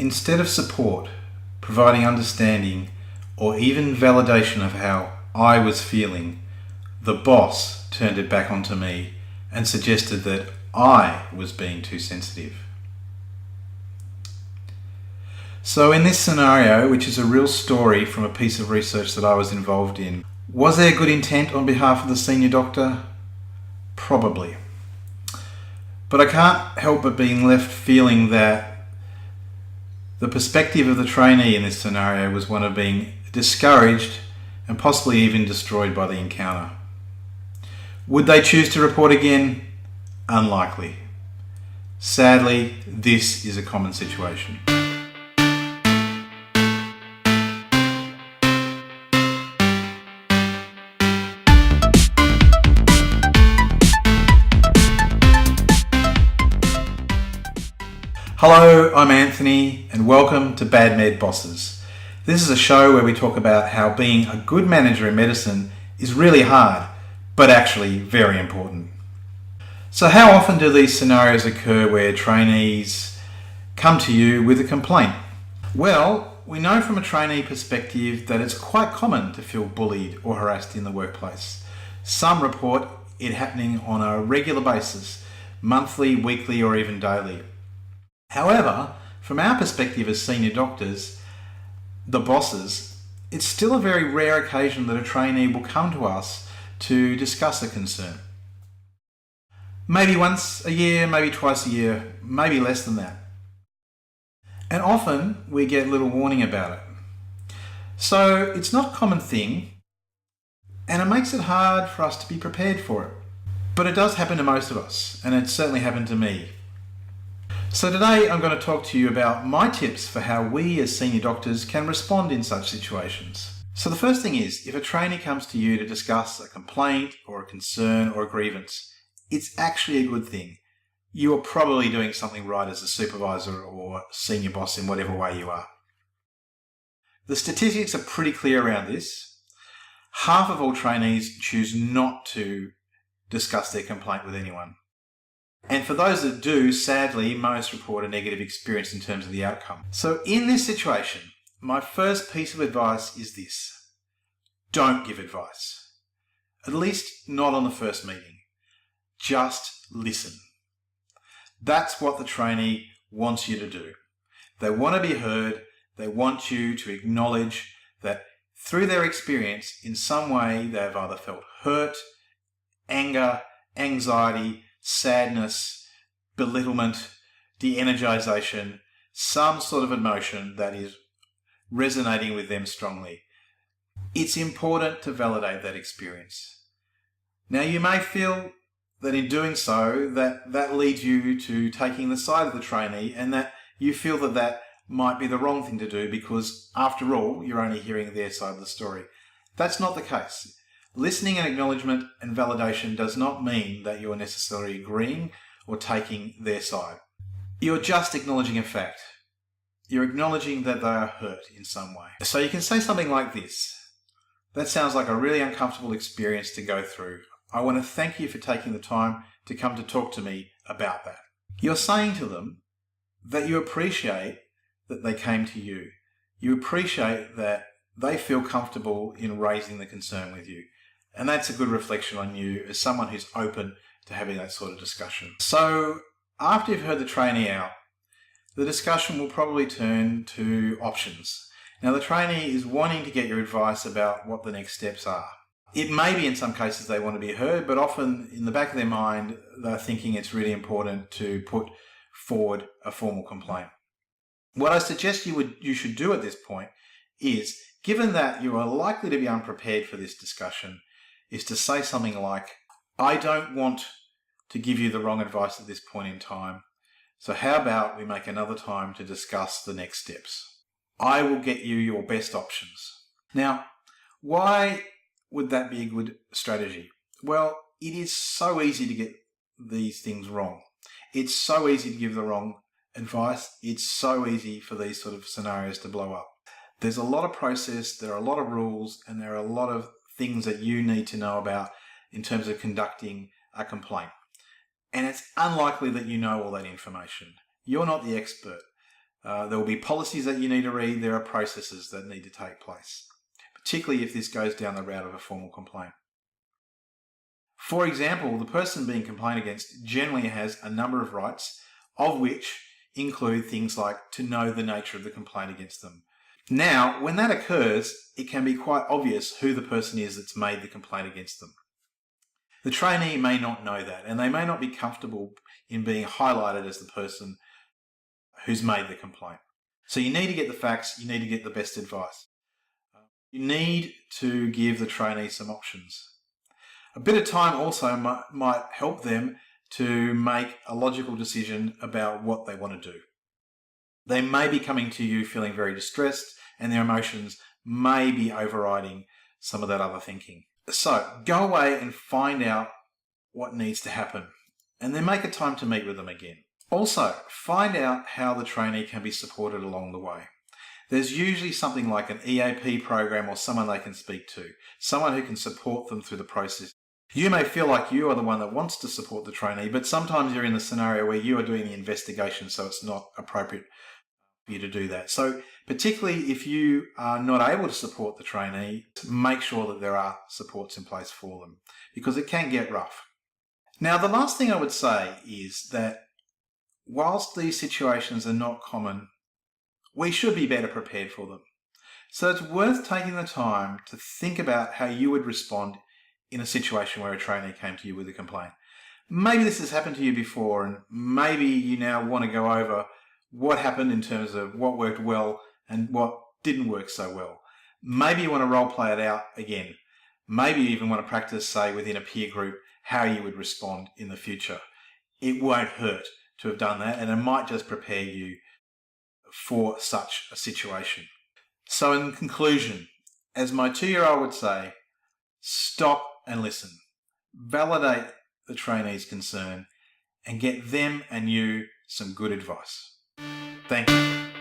Instead of support, providing understanding, or even validation of how I was feeling, the boss turned it back onto me and suggested that I was being too sensitive. So in this scenario, which is a real story from a piece of research that I was involved in, was there good intent on behalf of the senior doctor? Probably. But I can't help but being left feeling that the perspective of the trainee in this scenario was one of being discouraged and possibly even destroyed by the encounter. Would they choose to report again? Unlikely. Sadly, this is a common situation. Hello, I'm Anthony and welcome to Bad Med Bosses. This is a show where we talk about how being a good manager in medicine is really hard, but actually very important. So how often do these scenarios occur where trainees come to you with a complaint? Well, we know from a trainee perspective that it's quite common to feel bullied or harassed in the workplace. Some report it happening on a regular basis, monthly, weekly, or even daily. However, from our perspective as senior doctors, the bosses, it's still a very rare occasion that a trainee will come to us to discuss a concern. Maybe once a year, maybe twice a year, maybe less than that. And often we get little warning about it. So it's not a common thing, and it makes it hard for us to be prepared for it. But it does happen to most of us, and it certainly happened to me. So today I'm going to talk to you about my tips for how we as senior doctors can respond in such situations. So the first thing is, if a trainee comes to you to discuss a complaint or a concern or a grievance, it's actually a good thing. You are probably doing something right as a supervisor or senior boss in whatever way you are. The statistics are pretty clear around this. Half of all trainees choose not to discuss their complaint with anyone. And for those that do, sadly, most report a negative experience in terms of the outcome. So in this situation, my first piece of advice is this. Don't give advice. At least not on the first meeting. Just listen. That's what the trainee wants you to do. They want to be heard. They want you to acknowledge that through their experience, in some way, they've either felt hurt, anger, anxiety, sadness, belittlement, de-energization, some sort of emotion that is resonating with them strongly. It's important to validate that experience. Now, you may feel that in doing so, that leads you to taking the side of the trainee and that you feel that might be the wrong thing to do because, after all, you're only hearing their side of the story. That's not the case. Listening and acknowledgement and validation does not mean that you're necessarily agreeing or taking their side. You're just acknowledging a fact. You're acknowledging that they are hurt in some way. So you can say something like this. That sounds like a really uncomfortable experience to go through. I want to thank you for taking the time to come to talk to me about that. You're saying to them that you appreciate that they came to you. You appreciate that they feel comfortable in raising the concern with you. And that's a good reflection on you as someone who's open to having that sort of discussion. So after you've heard the trainee out, the discussion will probably turn to options. Now the trainee is wanting to get your advice about what the next steps are. It may be in some cases they want to be heard, but often in the back of their mind, they're thinking it's really important to put forward a formal complaint. What I suggest you should do at this point is, given that you are likely to be unprepared for this discussion, is to say something like, I don't want to give you the wrong advice at this point in time, so how about we make another time to discuss the next steps? I will get you your best options. Now, why would that be a good strategy? Well, it is so easy to get these things wrong. It's so easy to give the wrong advice. It's so easy for these sort of scenarios to blow up. There's a lot of process, there are a lot of rules, and there are a lot of things that you need to know about in terms of conducting a complaint. And it's unlikely that you know all that information. You're not the expert. There will be policies that you need to read. There are processes that need to take place, particularly if this goes down the route of a formal complaint. For example, the person being complained against generally has a number of rights, of which include things like to know the nature of the complaint against them. Now, when that occurs, it can be quite obvious who the person is that's made the complaint against them. The trainee may not know that, and they may not be comfortable in being highlighted as the person who's made the complaint. So you need to get the facts, you need to get the best advice. You need to give the trainee some options. A bit of time also might help them to make a logical decision about what they want to do. They may be coming to you feeling very distressed, and their emotions may be overriding some of that other thinking. So go away and find out what needs to happen, and then make a time to meet with them again. Also, find out how the trainee can be supported along the way. There's usually something like an EAP program or someone they can speak to, someone who can support them through the process. You may feel like you are the one that wants to support the trainee, but sometimes you're in the scenario where you are doing the investigation, so it's not appropriate for you to do that. So particularly if you are not able to support the trainee, make sure that there are supports in place for them, because it can get rough. Now, the last thing I would say is that whilst these situations are not common, we should be better prepared for them. So it's worth taking the time to think about how you would respond in a situation where a trainee came to you with a complaint. Maybe this has happened to you before, and maybe you now want to go over what happened in terms of what worked well and what didn't work so well. Maybe you want to role play it out again. Maybe you even want to practice, say, within a peer group, how you would respond in the future. It won't hurt to have done that, and it might just prepare you for such a situation. So in conclusion, as my 2-year-old would say, stop and listen. Validate the trainee's concern and get them and you some good advice. Thank you.